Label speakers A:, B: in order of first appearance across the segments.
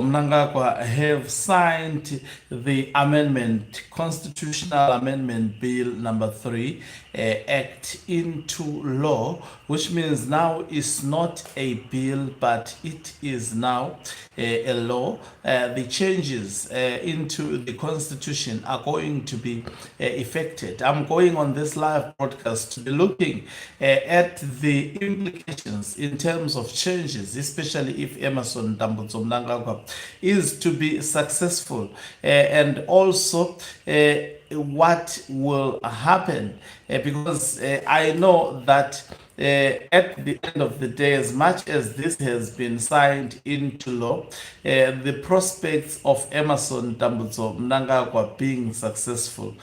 A: Mnangagwa have signed the Constitutional Amendment Bill number 3 Act into law, which means now it's not a bill, but it is now a law. The changes into the Constitution are going to be effected. I'm going on this live broadcast to be looking at the implications in terms of changes, especially if Emmerson Dambudzo Mnangagwa is to be successful, and also what will happen, because I know that at the end of the day, as much as this has been signed into law, the prospects of Emmerson Dambudzo Mnangagwa being successful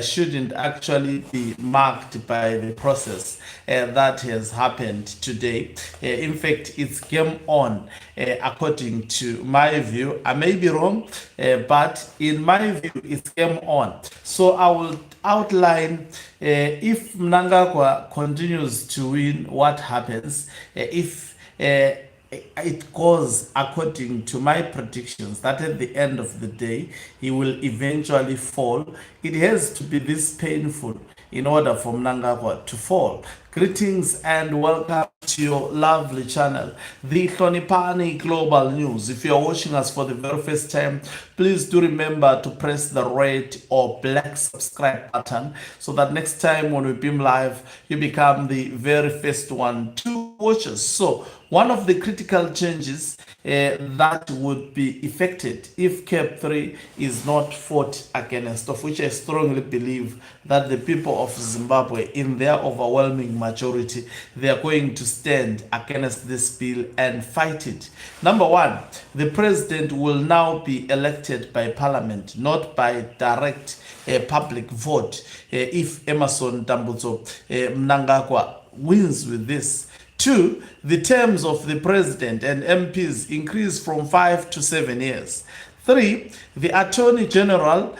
A: shouldn't actually be marked by the process that has happened today. In fact, it's game on, according to my view. I may be wrong, but in my view, it's game on. So I will outline if Mnangagwa continues to win, what happens. If it goes according to my predictions that at the end of the day he will eventually fall, it has to be this painful in order for Mnangagwa to fall. Greetings and welcome to your lovely channel, the Hlonipani Global News. If you are watching us for the very first time, please do remember to press the red or black subscribe button so that next time when we beam live, you become the very first one to watch us. So one of the critical changes that would be effected if CAP 3 is not fought against, of which I strongly believe that the people of Zimbabwe, in their overwhelming majority, they are going to stand against this bill and fight it. Number one, the president will now be elected by parliament, not by direct public vote, if Emmerson Dambudzo Mnangagwa wins with this. 2, the terms of the president and MPs increase from 5 to 7 years. 3, the Attorney General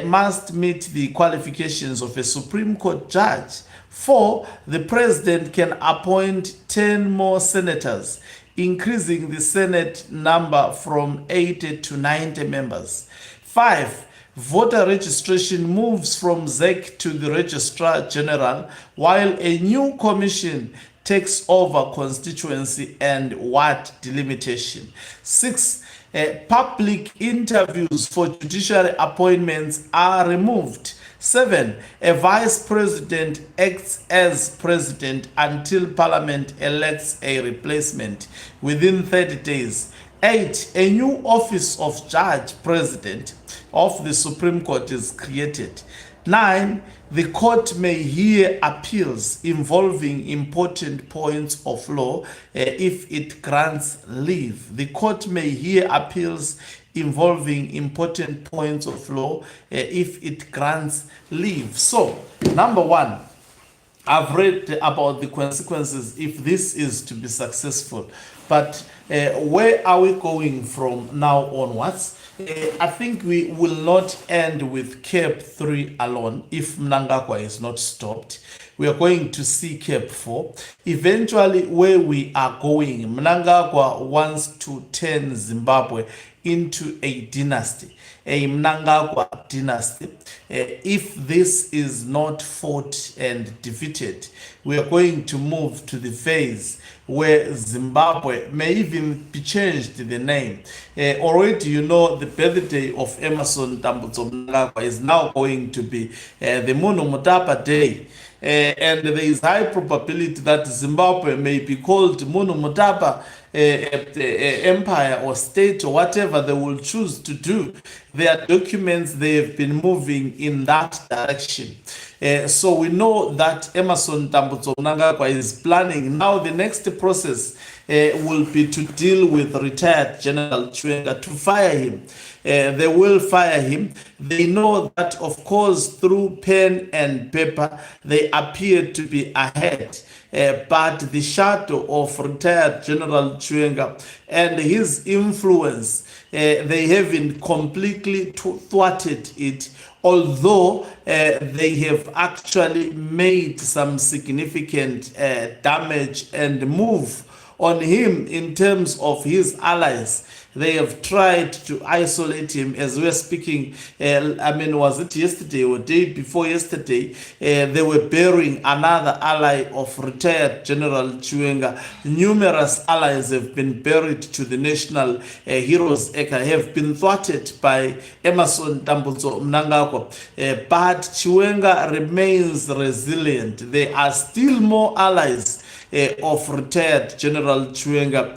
A: must meet the qualifications of a Supreme Court judge. 4, the president can appoint 10 more senators, increasing the Senate number from 80 to 90 members. 5, voter registration moves from ZEC to the Registrar General, while a new commission takes over constituency and ward delimitation. 6, public interviews for judiciary appointments are removed. 7, a vice president acts as president until parliament elects a replacement within 30 days. 8, a new office of judge president of the Supreme Court is created. 9, the court may hear appeals involving important points of law if it grants leave. The court may hear appeals involving important points of law if it grants leave. So, number one, I've read about the consequences if this is to be successful. But where are we going from now onwards? I think we will not end with CAP 3 alone if Mnangagwa is not stopped. We are going to see CAP 4. Eventually, where we are going, Mnangagwa wants to turn Zimbabwe into a dynasty, a Mnangagwa dynasty. If this is not fought and defeated, we are going to move to the phase where Zimbabwe may even be changed the name. Already, you know, the birthday of Emmerson Dambudzo Mnangagwa is now going to be the Munu Mutapa Day. And there is high probability that Zimbabwe may be called Munu Mutapa empire or state or whatever they will choose to do. Their documents, they have been moving in that direction. So we know that Emmerson Dambudzo Mnangagwa is planning. Now the next process will be to deal with retired General Chiwenga, to fire him. They will fire him. They know that, of course, through pen and paper, they appear to be ahead. But the shadow of retired General Chiwenga and his influence, they haven't completely thwarted it, although they have actually made some significant damage and move on him in terms of his allies. They have tried to isolate him. As we are speaking, was it yesterday or day before yesterday? They were burying another ally of retired General Chiwenga. Numerous allies have been buried to the National Heroes Acre, have been thwarted by Emerson Tambutso Mnangagwa. But Chiwenga remains resilient. There are still more allies of retired General Chiwenga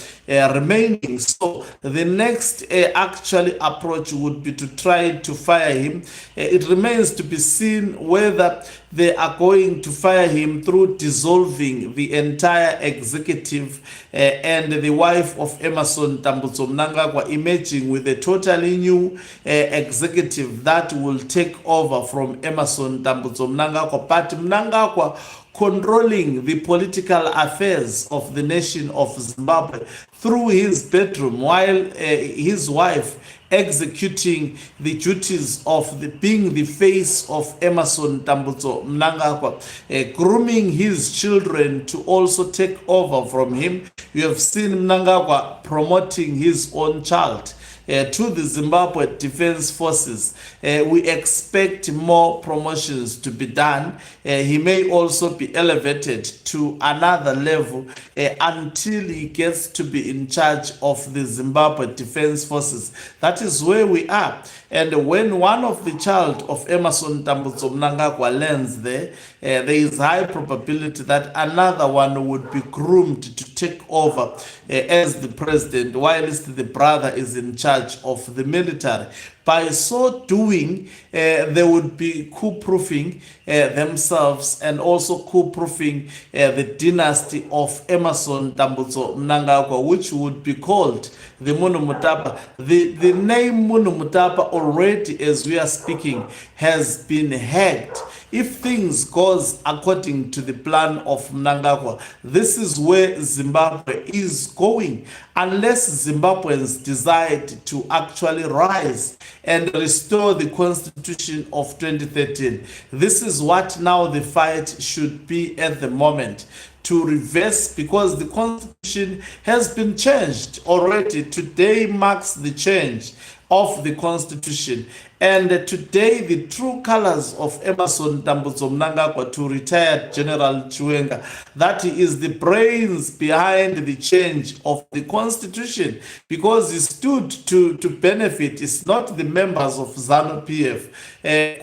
A: remaining. So the next actually approach would be to try to fire him. It remains to be seen whether they are going to fire him through dissolving the entire executive and the wife of Emerson Tambutso Mnangagwa emerging with a totally new executive that will take over from Emerson Tambutso Mnangagwa. But Mnangagwa controlling the political affairs of the nation of Zimbabwe through his bedroom, while his wife executing the duties of being the face of Emerson Tambutso Mnangagwa, grooming his children to also take over from him. You have seen Mnangagwa promoting his own child to the Zimbabwe Defense Forces. We expect more promotions to be done. He may also be elevated to another level until he gets to be in charge of the Zimbabwe Defense Forces. That is where we are. And when one of the child of Emerson Tambutso Mnangagwa lands there, there is high probability that another one would be groomed to take over as the president, whilst the brother is in charge of the military. By so doing, they would be coup-proofing themselves and also coup-proofing the dynasty of Emerson Tambutso Mnangagwa, which would be called the Munumutapa. The name Munumutapa already, as we are speaking, has been hacked. If things goes according to the plan of Mnangagwa, this is where Zimbabwe is going, unless Zimbabweans decide to actually rise and restore the constitution of 2013. This is what now the fight should be at the moment, to reverse, because the constitution has been changed already. Today marks the change of the constitution, and today the true colors of Emerson Tambutso Mnangagwa to retired General Chiwenga, that he is the brains behind the change of the constitution, because he stood to benefit. It's not the members of ZANU-PF.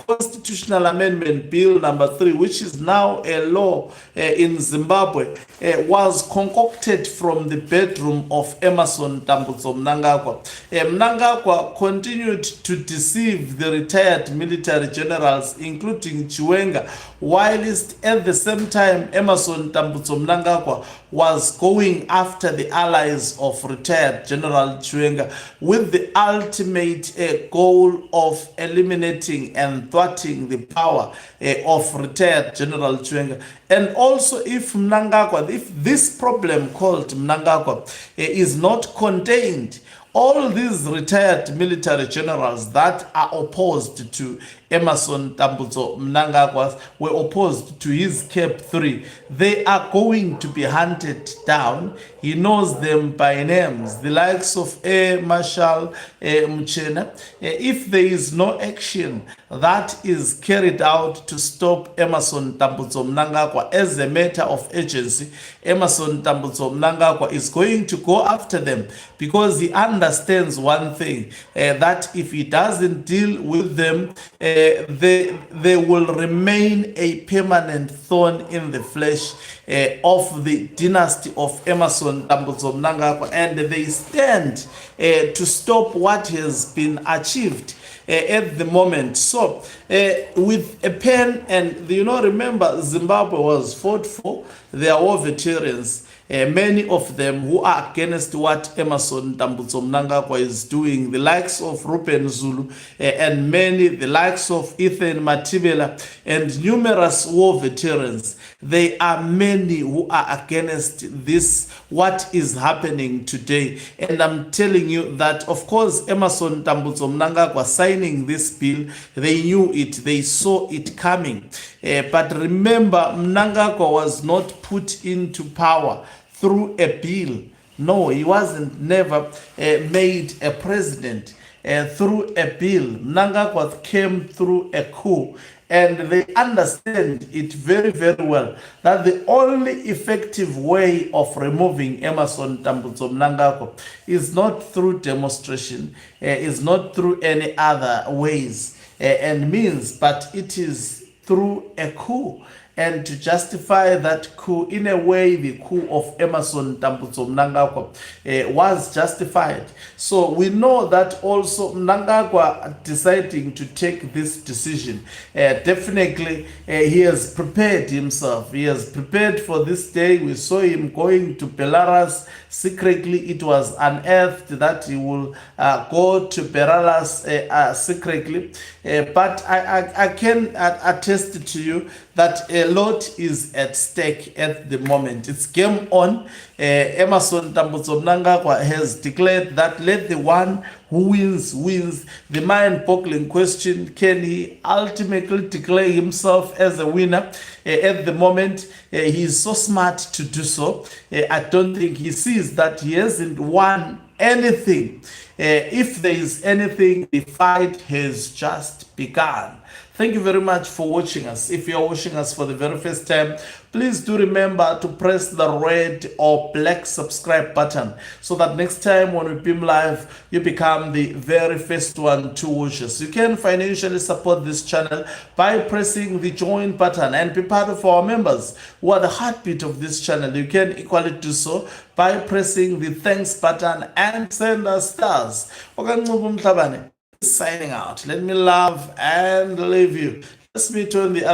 A: Constitutional Amendment Bill number 3, which is now a law in Zimbabwe, was concocted from the bedroom of Emerson Tambutso Mnangagwa. Mnangagwa continued to deceive the retired military generals, including Chiwenga, whilst at the same time Emerson Tambutso Mnangagwa was going after the allies of retired General Chiwenga with the ultimate goal of eliminating and thwarting the power of retired General Chiwenga. And also, if this problem called Mnangagwa is not contained, all these retired military generals that are opposed to Emerson Tambutso Mnangagwa were opposed to his Cap 3. They are going to be hunted down. He knows them by names, the likes of Air Marshal Mchena. If there is no action that is carried out to stop Emerson Tambutso Mnangagwa as a matter of urgency, Emerson Tambutso Mnangagwa is going to go after them, because he understands one thing, that if he doesn't deal with them, they will remain a permanent thorn in the flesh of the dynasty of Emerson Tambutso Mnangagwa, and they stand to stop what has been achieved at the moment. So with a pen, and remember, Zimbabwe was fought for. Their war veterans, many of them who are against what Emerson Tambutso Mnangagwa is doing, the likes of Ruben Zulu and many, the likes of Ethan Matibela and numerous war veterans. There are many who are against this, what is happening today. And I'm telling you that, of course, Emerson Tambutso Mnangagwa signing this bill, they knew it, they saw it coming. But remember, Mnangagwa was not put into power through a bill. No, he wasn't never made a president through a bill. Mnangagwa came through a coup. And they understand it very, very well that the only effective way of removing Emerson Tambutso Mnangagwa is not through demonstration, is not through any other ways and means, but it is through a coup. And to justify that coup, in a way, the coup of Emerson Tambutso Mnangagwa was justified. So we know that also Mnangagwa deciding to take this decision, definitely he has prepared himself. He has prepared for this day. We saw him going to Belarus secretly. It was unearthed that he will go to Belarus secretly. But I can attest to you that a lot is at stake at the moment. It's game on. Emerson Tambutso Mnangagwa has declared that let the one who wins, wins. The mind-boggling question, can he ultimately declare himself as a winner? At the moment, he is so smart to do so. I don't think he sees that he hasn't won anything. If there is anything, the fight has just begun. Thank you very much for watching us. If you are watching us for the very first time, please do remember to press the red or black subscribe button so that next time when we beam live, you become the very first one to watch us. You can financially support this channel by pressing the join button and be part of our members who are the heartbeat of this channel. You can equally do so by pressing the thanks button and send us stars. Signing out. Let me love and leave you. Let's meet you on the other.